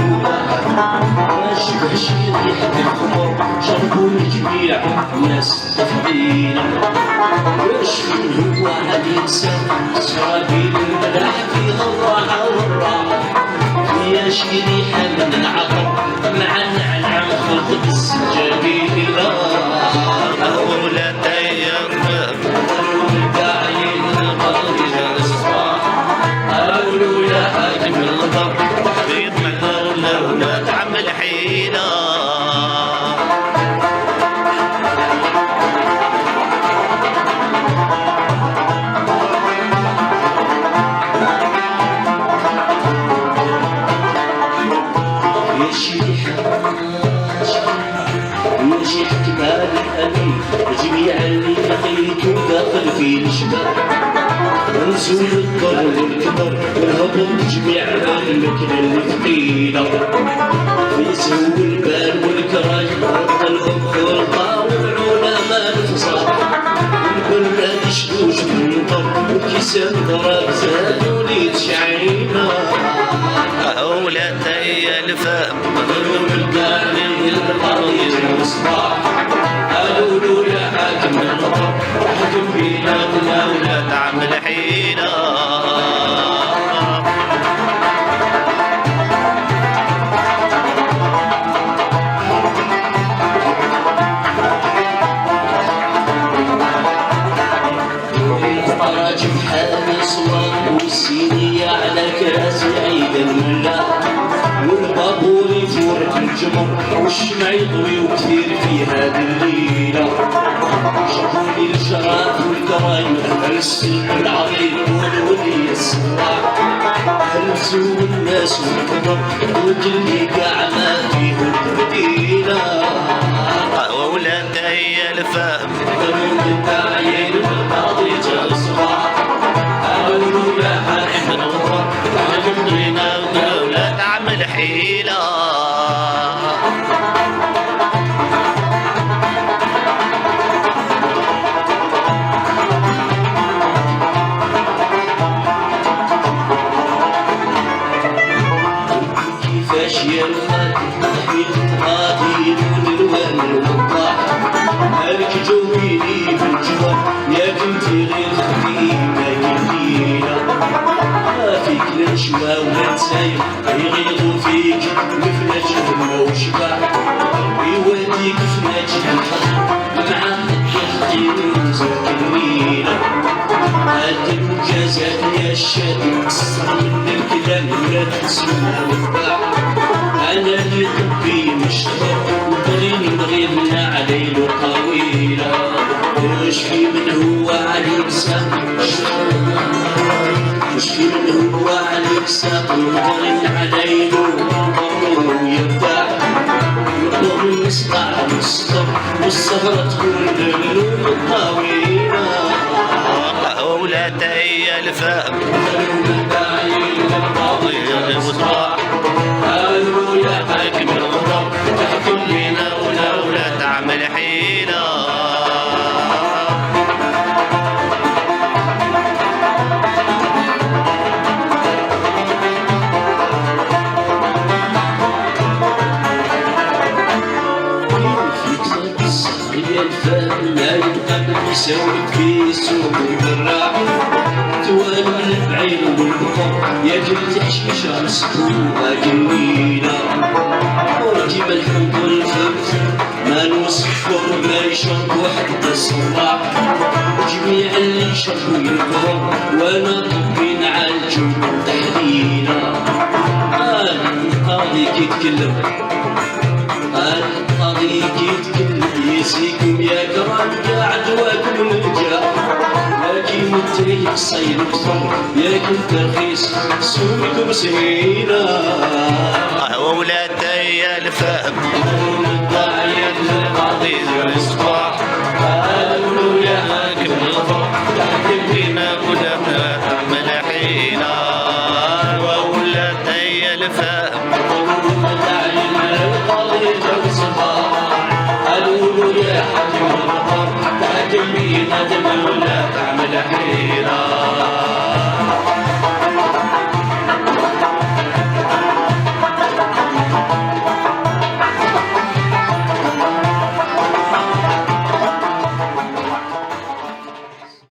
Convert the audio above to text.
ما شبهش ريحة الخمر شربوا الجميع ناس تفضينا واش من هو عاد ينسى سرابيل الملاح فيها الراحة والراحة فيها شي ريحة من العطر مع النعناع والخبز جميلة مولاي قالوا الداعين المغرب الصباح قالوا يا حاكم الغدر بيض مدار الأولاد عم الحيلة يمشي احتمال الأمين جميع اللي لقيته داخل في الجبال ونزول الضر والكبر والهبط جميع المكنة اللي ثقيلة في سهو البال والكراج والقلب خلقة والعلماء الفصاح والبراد يشدوش بالنظر والكسان ضرب زاد وليد شعينا مولاي الفهم ظلم الداعي القضية المصباح قالوا له يا حاكم الغضب احكم بينا الأولاد عم الحيلة الفراج بحال صواب والسينية على كاس عيد الملا والبابور يفور الجمر والشمع يضوي وكثير في هذه الليلة شافوني الشراف والكرايم السلم العظيم والولي الصباح هلسوا الناس والكبر وجلي كاع ما فيهم تبديلة مولاي الفهم قالوا الداعين والقاضي جا الصباح قالوا يا حاكم الغفر احكم بينا الأولاد عم الحيلة كيفاش يا الخال تحميل غادي الالوان الوضاح مالك جويني بالجوار يا بنتي غير خفيفه يمينه ما فيك لا نشوى ولا نسايم يغيظوا فيك مفلاش هما وشباع يوديك فلاش الحق مع يخطي وزوك الميله هاد المجازات يا الشاد تصر من الكلام ولا تسمع وتباع انا اللي طبي مشتغل وبغيني نغير من عليل طويله واش في من هو عليك ساق واش في من هو عليك ساق وبغيني عليل ويبدع يقوم المصقع والصبر والسهرة تكون اللون الطويلة مولاي الفهم القاضي المصباح قالوا يا حاكم الغضب احكم بينا والأولاد عم الحيلة هي الفهم لا يبقى يساويك في سوق البراح توالو البعيد والبقر يا كل تحشيشة مسكوها جميلة ورجيب الحب والفلفل ما نوصف ما يشربوا حتى الصباح جميع اللي يشربوا ينكروا وانا طبي نعالجو تحليلة قال القاضي كيتكلم قال القاضي كيتكلم يسيكم يا كرام كاع عدواكم الرجال لكن التاريخ صيد وصفر ياكل ترخيص سوقكم سمينة مولاي الفهم الداعية للقاضي الصباح قالوا يا حاكم الغفر تحكم بينا والأولاد عم الحيلة مولاي الفهم الداعية للقاضي الصباح قالوا يا حاكم الغفر تحكم بينا